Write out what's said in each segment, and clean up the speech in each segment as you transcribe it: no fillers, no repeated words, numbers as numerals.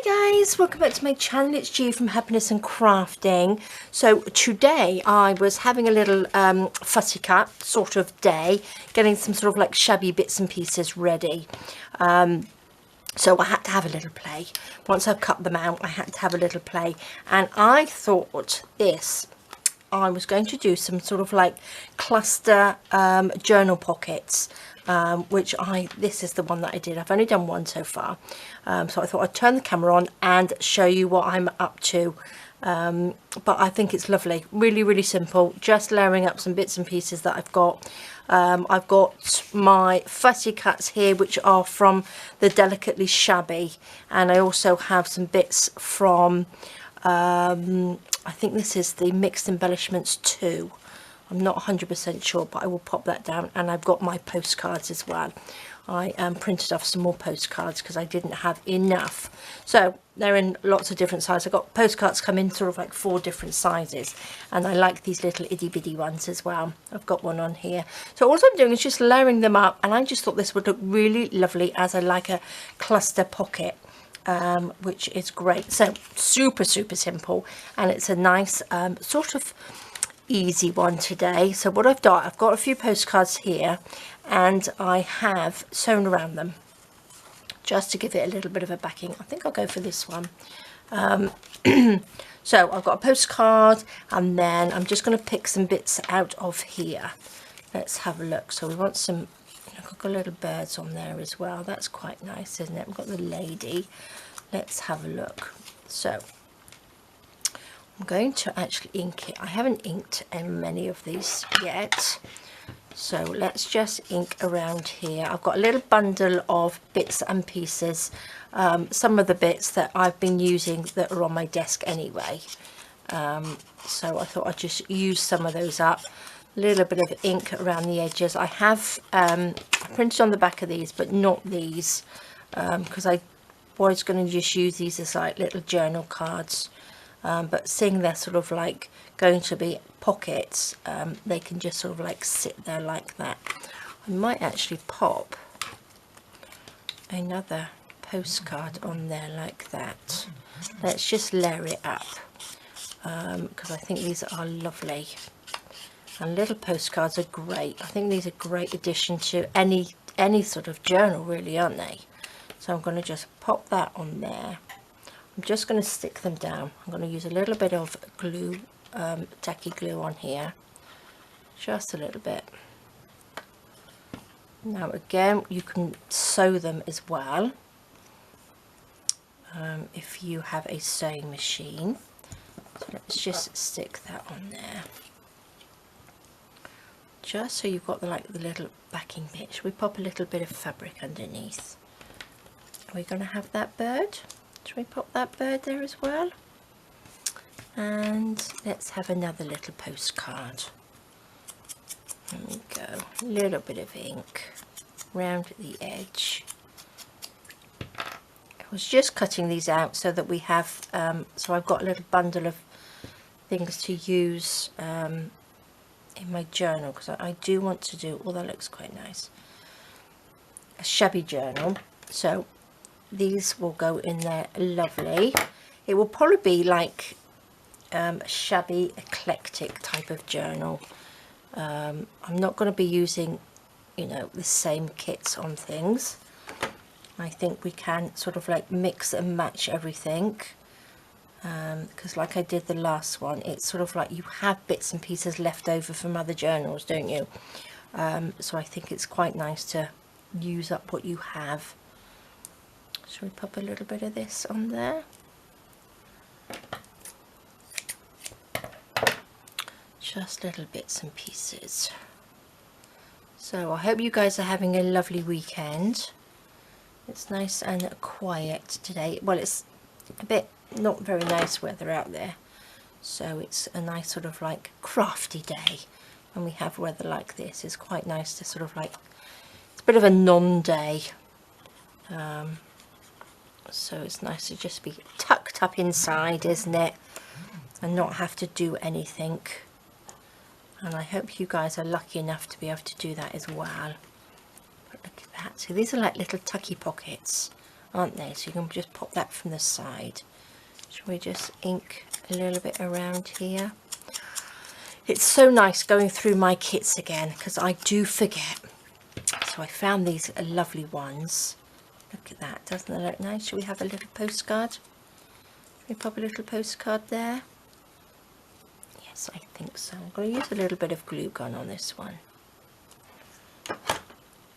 Hi guys, welcome back to my channel. It's G from Happiness and Crafting. So today I was having a little fussy cut sort of day, getting some sort of like shabby bits and pieces ready. So I had to have a little play. Once I've cut them out, I had to have a little play. And I thought I was going to do some sort of like cluster journal pockets, this is the one that I did. I've only done one so far, so I thought I'd turn the camera on and show you what I'm up to. But I think it's lovely, really simple, just layering up some bits and pieces that I've got. I've got my fussy cuts here, which are from the Delicately Shabby, and I also have some bits from I think this is the Mixed Embellishments 2. I'm not 100% sure, but I will pop that down. And I've got my postcards as well. I printed off some more postcards because I didn't have enough. So they're in lots of different sizes. I've got postcards come in sort of like 4 different sizes. And I like these little itty bitty ones as well. I've got one on here. So all I'm doing is just layering them up. And I just thought this would look really lovely as like a cluster pocket. Which is great. So super simple, and it's a nice sort of easy one today. So what I've got a few postcards here, and I have sewn around them just to give it a little bit of a backing. I think I'll go for this one. So I've got a postcard, and then I'm just going to pick some bits out of here. Let's have a look. So we want some, I've got little birds on there as well. That's quite nice, isn't it? We've got the lady. Let's have a look. So I'm going to actually ink it. I haven't inked many of these yet, so let's just ink around here. I've got a little bundle of bits and pieces, some of the bits that I've been using that are on my desk anyway, so I thought I'd just use some of those up. A little bit of ink around the edges. I have printed on the back of these, but not these, because I was going to just use these as like little journal cards, but seeing they're sort of like going to be pockets, they can just sort of like sit there like that. I might actually pop another postcard on there like that. Let's just layer it up, because I think these are lovely. And little postcards are great. I think these are a great addition to any sort of journal, really, aren't they? So I'm going to just pop that on there. I'm just going to stick them down. I'm going to use a little bit of glue, tacky glue on here. Just a little bit. Now again, you can sew them as well, if you have a sewing machine. So let's just stick that on there. Just so you've got the little backing bit. Should we pop a little bit of fabric underneath? Are we going to have that bird? Should we pop that bird there as well? And let's have another little postcard. There we go. A little bit of ink round the edge. I was just cutting these out so that we have, so I've got a little bundle of things to use in my journal, because I do want to do, that looks quite nice, a shabby journal. So these will go in there lovely. It will probably be like a shabby eclectic type of journal. I'm not going to be using, the same kits on things. I think we can sort of like mix and match everything, because like I did the last one, it's sort of like you have bits and pieces left over from other journals, don't you? So I think it's quite nice to use up what you have. Shall we pop a little bit of this on there? Just little bits and pieces. So I hope you guys are having a lovely weekend. It's nice and quiet today. Well, it's a bit not very nice weather out there, so it's a nice sort of like crafty day. When we have weather like this, it's quite nice to sort of like, it's a bit of a non-day. So it's nice to just be tucked up inside, isn't it? And not have to do anything. And I hope you guys are lucky enough to be able to do that as well. But look at that. So these are like little tucky pockets. aren't they? So you can just pop that from the side. Shall we just ink a little bit around here? It's so nice going through my kits again because I do forget. So I found these lovely ones. Look at that, doesn't that look nice? Shall we have a little postcard? Can we pop a little postcard there? Yes, I think so. I'm going to use a little bit of glue gun on this one.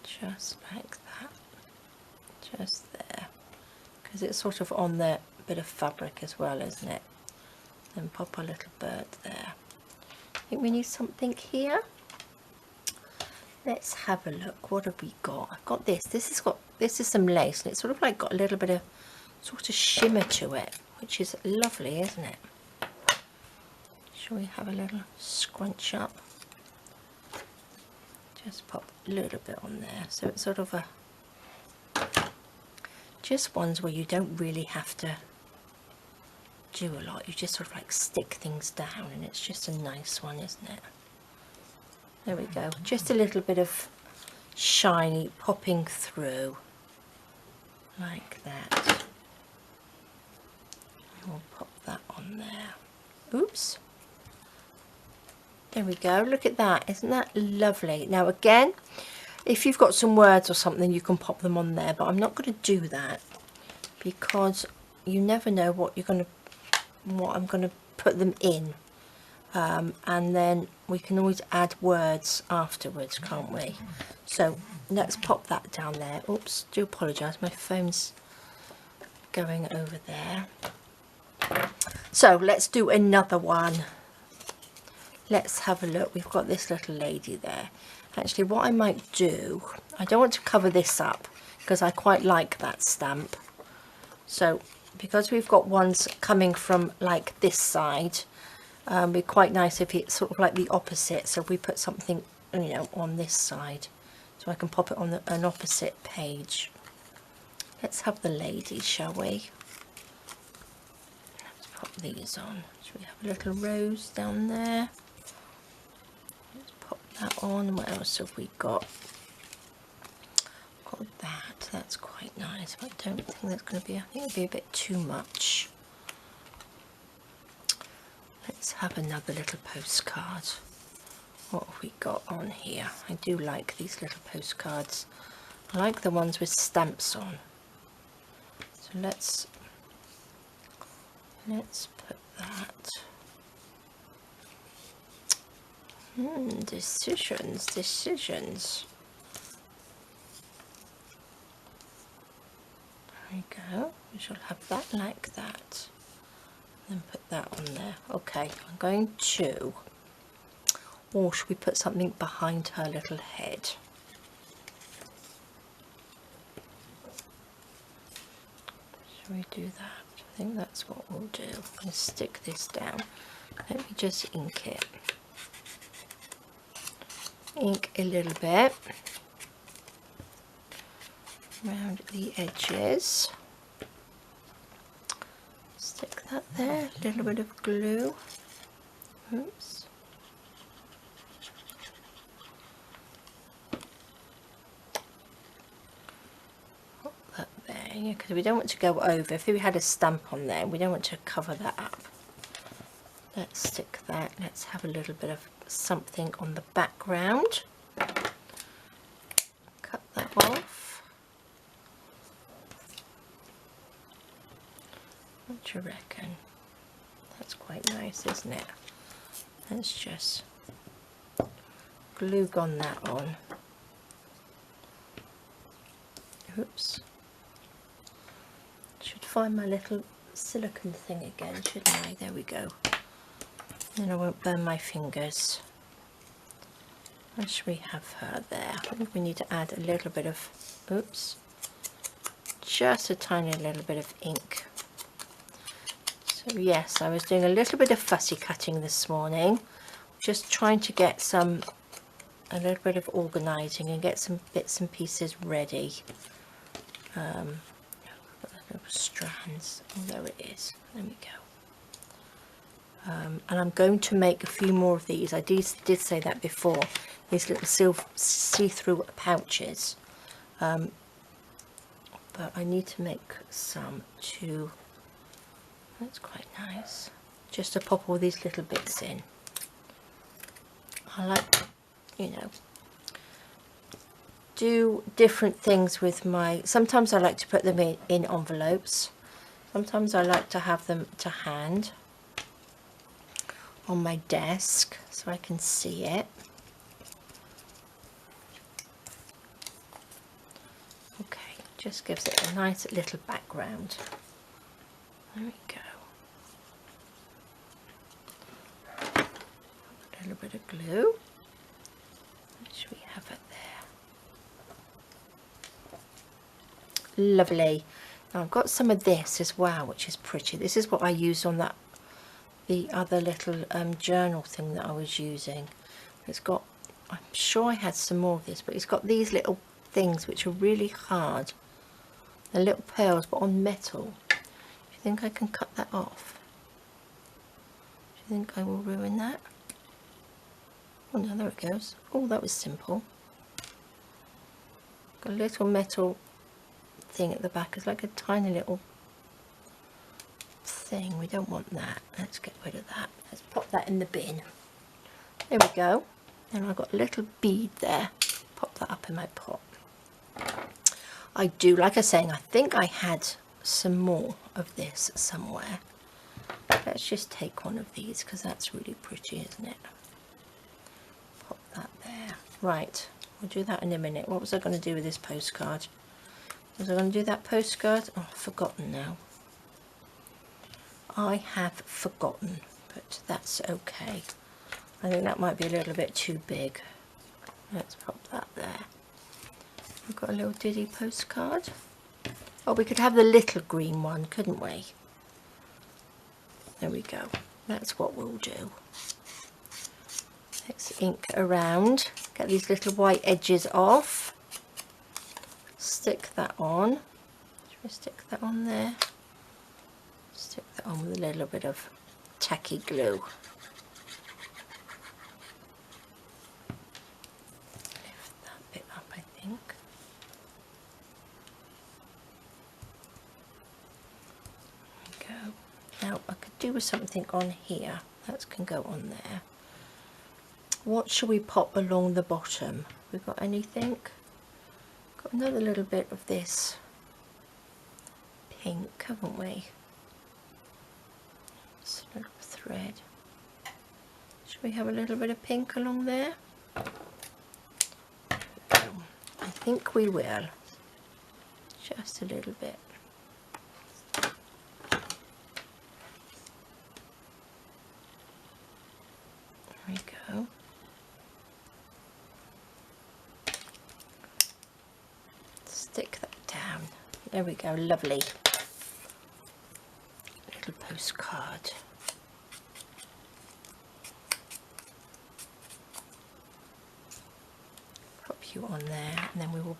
Just like that. Just there. Because it's sort of on the bit of fabric as well, isn't it? Then pop a little bird there. I think we need something here. Let's have a look. What have we got? I've got this. This is some lace, and it's sort of like got a little bit of sort of shimmer to it, which is lovely, isn't it? Shall we have a little scrunch up? Just pop a little bit on there. So it's sort of a just ones where you don't really have to do a lot. You just sort of like stick things down, and it's just a nice one, isn't it? There we go. Just a little bit of shiny popping through like that. We'll pop that on there. Oops. There we go. Look at that. Isn't that lovely? Now again, if you've got some words or something, you can pop them on there, but I'm not going to do that because you never know what I'm going to put them in. And then we can always add words afterwards, can't we? So let's pop that down there. Oops, do apologise, my phone's going over there. So let's do another one. Let's have a look. We've got this little lady there. Actually, what I might do, I don't want to cover this up because I quite like that stamp. So because we've got ones coming from like this side, it'd be quite nice if it's sort of like the opposite. So if we put something, you know, on this side, so I can pop it on an opposite page. Let's have the lady, shall we? Let's pop these on. Should we have a little rose down there? Let's pop that on. What else have we got? Got that. That's quite nice, but I don't think that's going to be. I think it'll be a bit too much. Let's have another little postcard. What have we got on here? I do like these little postcards. I like the ones with stamps on. So let's put that. Decisions. There we go. We shall have that like that. Then put that on there. Okay, I'm going to, or should we put something behind her little head? Shall we do that? I think that's what we'll do. I'm going to stick this down. Let me just ink it. Ink a little bit around the edges. Stick that there, a little bit of glue. Oops. Put that there, yeah, because we don't want to go over. If we had a stamp on there, we don't want to cover that up. Let's stick that. Let's have a little bit of something on the background. Cut that off. What do you reckon? That's quite nice, isn't it? Let's just glue gun that on. Oops. Should find my little silicone thing again, shouldn't I? There we go. Then I won't burn my fingers. Where should we have her there? I think we need to add a little bit of, oops, just a tiny little bit of ink. So yes, I was doing a little bit of fussy cutting this morning, just trying to get a little bit of organising and get some bits and pieces ready. Little strands, oh there it is, there we go. And I'm going to make a few more of these. I did say that before, these little see-through pouches, but but I need to make some too. That's quite nice, just to pop all these little bits in. I like, you know, do different things with my, sometimes I like to put them in envelopes, sometimes I like to have them to hand on my desk so I can see it. Okay, just gives it a nice little background. There we go. A little bit of glue. Should we have it there? Lovely. Now I've got some of this as well, which is pretty. This is what I used on that, the other little journal thing that I was using. It's got, I'm sure I had some more of this, but it's got these little things which are really hard. They're little pearls, but on metal. Do you think I can cut that off? Do you think I will ruin that? Oh no, there it goes. Oh, that was simple. Got a little metal thing at the back. It's like a tiny little thing. We don't want that. Let's get rid of that. Let's pop that in the bin. There we go. And I've got a little bead there. Pop that up in my pot. I do, like I was saying, I think I had some more of this somewhere. Let's just take one of these because that's really pretty, isn't it? Pop that there. Right, we'll do that in a minute. What was I going to do with this postcard? Was I going to do that postcard? Oh, I've forgotten now. I have forgotten, but that's okay. I think that might be a little bit too big. Let's pop that there. We've got a little diddy postcard. Oh, we could have the little green one, couldn't we? There we go. That's what we'll do. Let's ink around. Get these little white edges off. Stick that on. Should we stick that on there? Stick that on with a little bit of tacky glue. Lift that bit up, I think. There we go. Now I could do with something on here. That can go on there. What shall we pop along the bottom? We've got anything? Got another little bit of this pink, haven't we? Just a little thread. Should we have a little bit of pink along there? I think we will. Just a little bit. There we go. Stick that down. There we go, lovely. Little postcard. Pop you on there, and then we will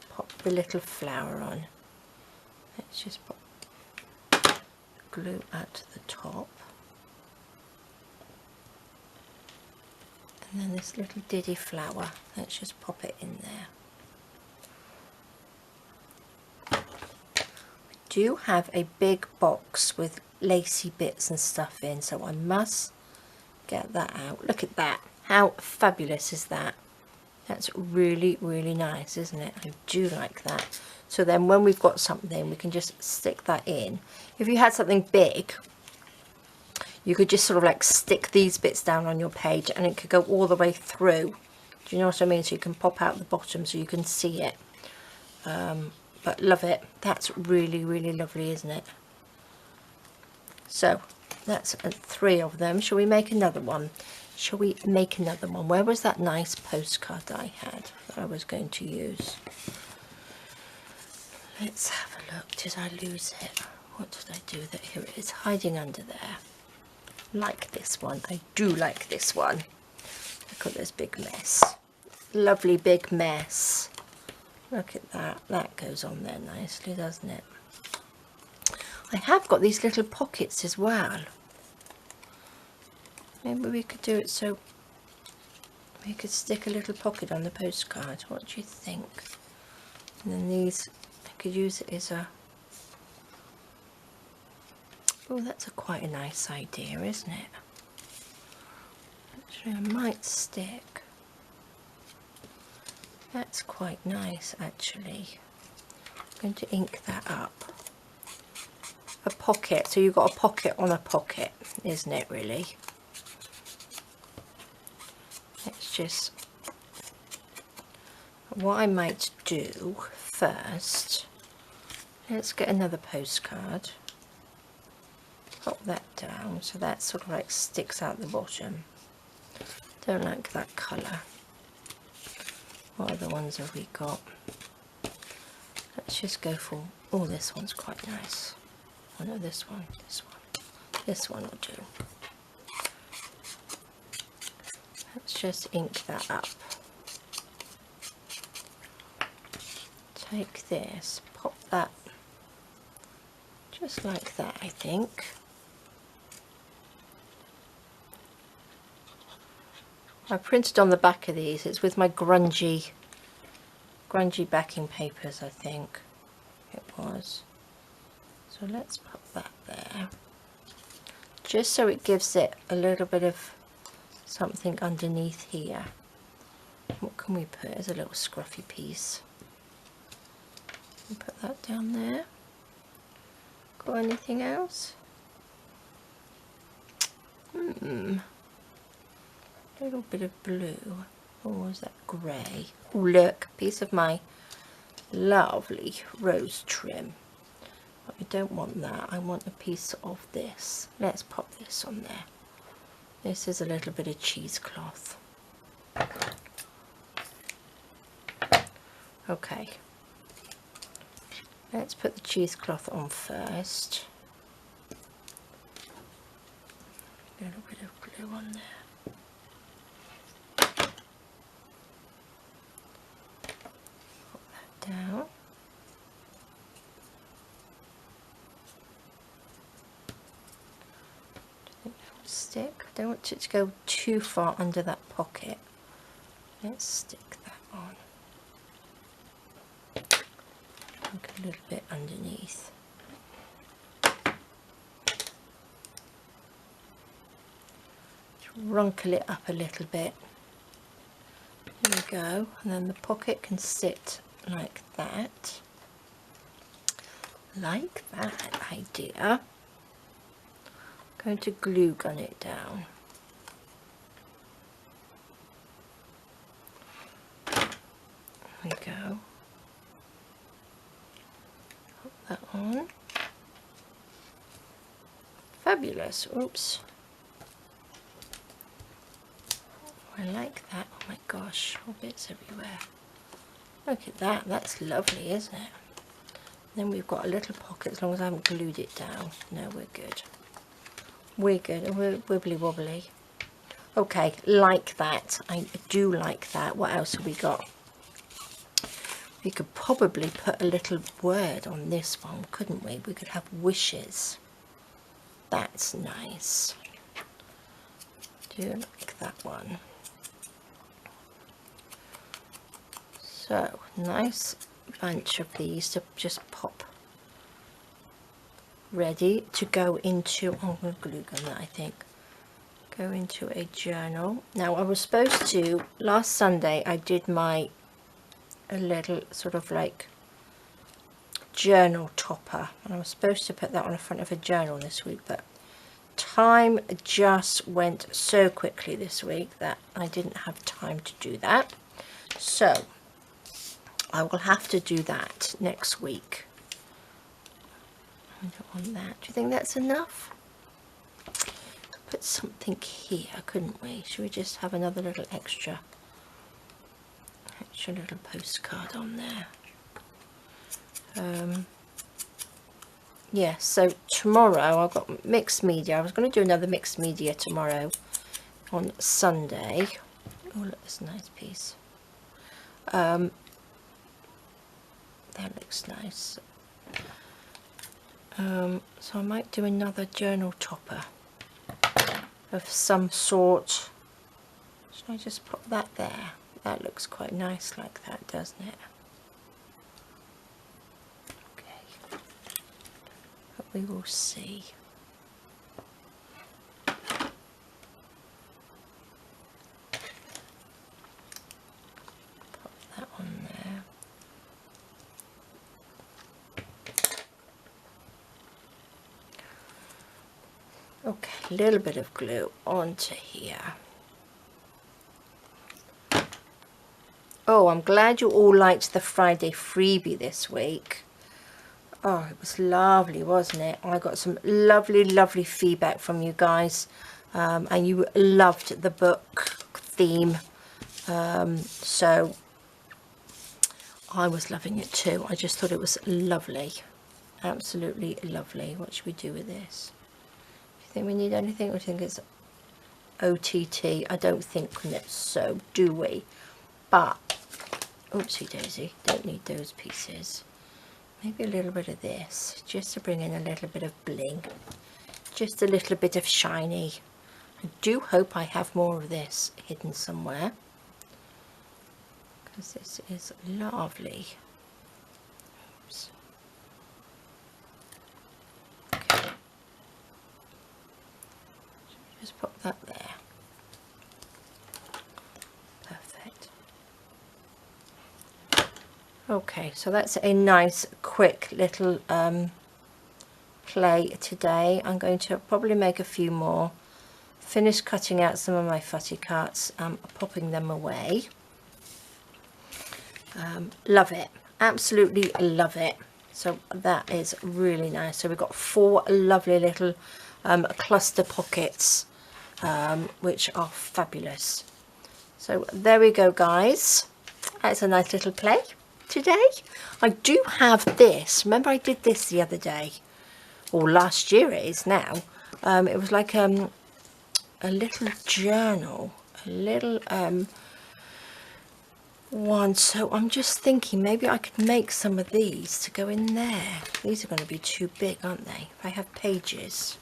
pop the little flower on. Let's just pop glue at the top. And then this little diddy flower, let's just pop it in there. Do have a big box with lacy bits and stuff in, so I must get that out. Look at that, how fabulous is that? That's really, really nice, isn't it? I do like that. So then when we've got something, we can just stick that in. If you had something big, you could just sort of like stick these bits down on your page and it could go all the way through. Do you know what I mean? So you can pop out the bottom so you can see it. But love it. That's really, really lovely, isn't it? So that's 3 of them. Shall we make another one? Shall we make another one? Where was that nice postcard that I had that I was going to use? Let's have a look. Did I lose it? What did I do with it? Here it is, hiding under there. Like this one. I do like this one. Look at this big mess. Lovely big mess. Look at that. That goes on there nicely, doesn't it? I have got these little pockets as well. Maybe we could do it so we could stick a little pocket on the postcard. What do you think? And then these could use it as a... Oh, that's quite a nice idea, isn't it? Actually, I might stick. That's quite nice, actually. I'm going to ink that up. A pocket, so you've got a pocket on a pocket, isn't it, really? Let's just... What I might do first, let's get another postcard. Pop that down so that sort of like sticks out the bottom. Don't like that colour. What other ones have we got? Let's just go for... Oh, this one's quite nice. Oh no, this one. This one will do. Let's just ink that up. Take this, pop that just like that, I think. I printed on the back of these. It's with my grungy backing papers, I think it was. So let's pop that there, just so it gives it a little bit of something underneath here. What can we put as a little scruffy piece? Put that down there. Got anything else? A little bit of blue. Or is that grey? Oh look, a piece of my lovely rose trim. But I don't want that. I want a piece of this. Let's pop this on there. This is a little bit of cheesecloth. Okay. Let's put the cheesecloth on first. A little bit of glue on there. Put that down. I think that will stick. I don't want it to go too far under that pocket. Let's stick that on. A little bit underneath. Runkle it up a little bit. There we go. And then the pocket can sit like that. Like that idea. I'm going to glue gun it down. There we go. That on. Fabulous. Oops. I like that. Oh my gosh, all bits everywhere. Look at that. That's lovely, isn't it? Then we've got a little pocket as long as I haven't glued it down. No, we're good. We're good. We're wibbly wobbly. Okay, like that. I do like that. What else have we got? We could probably put a little word on this one, couldn't we? We could have wishes. That's nice. Do like that one. So, nice bunch of these to just pop. Ready to go into, oh, I'm going to glue gun that, I think. Go into a journal. Now, I was supposed to, last Sunday, I did a little sort of like journal topper, and I was supposed to put that on the front of a journal this week, but time just went so quickly this week that I didn't have time to do that. So I will have to do that next week. I don't want that. Do you think that's enough? Put something here, couldn't we? Should we just have another little extra little postcard on there? Yeah, so tomorrow I've got mixed media. I was going to do another mixed media tomorrow on Sunday. Oh, look, this nice piece. That looks nice. So I might do another journal topper of some sort. Should I just put that there? That looks quite nice like that, doesn't it? we will see. Pop that on there. Okay, a little bit of glue onto here. Oh, I'm glad you all liked the Friday freebie this week. Oh, it was lovely, wasn't it? I got some lovely feedback from you guys, and you loved the book theme, so I was loving it too. I just thought it was lovely, absolutely lovely. What should we do with this? Do you think we need anything, or do you think it's OTT? I don't think so, do we? But oopsie daisy, don't need those pieces. Maybe a little bit of this, just to bring in a little bit of bling, just a little bit of shiny. I do hope I have more of this hidden somewhere, because this is lovely. Oops. Okay. Just pop that there. Okay, so that's a nice quick little play today. I'm going to probably make a few more, finish cutting out some of my fussy cuts, popping them away. Love it, absolutely love it. So that is really nice. So we've got 4 lovely little cluster pockets, which are fabulous. So there we go, guys. That's a nice little play today. I do have this. Remember I did this the other day, or last year it is now. It was like a little journal, a little one. So I'm just thinking maybe I could make some of these to go in there. These are going to be too big, aren't they? If I have pages,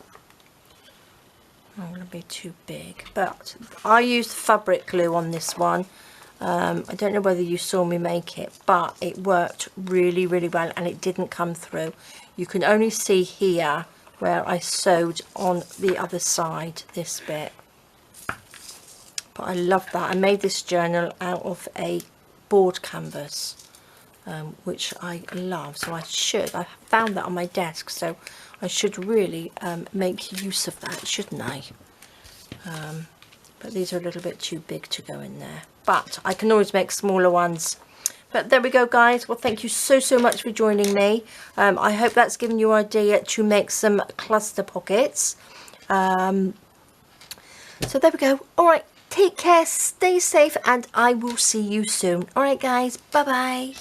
I'm going to be too big. But I used fabric glue on this one. I don't know whether you saw me make it, but it worked really well, and it didn't come through. You can only see here where I sewed on the other side, this bit. But I love that. I made this journal out of a board canvas, which I love. So I found that on my desk, so I should really make use of that, shouldn't I? But these are a little bit too big to go in there. But I can always make smaller ones. But there we go, guys. Well, thank you so much for joining me. I hope that's given you an idea to make some cluster pockets. So there we go. All right, take care, stay safe, and I will see you soon. All right, guys, bye-bye.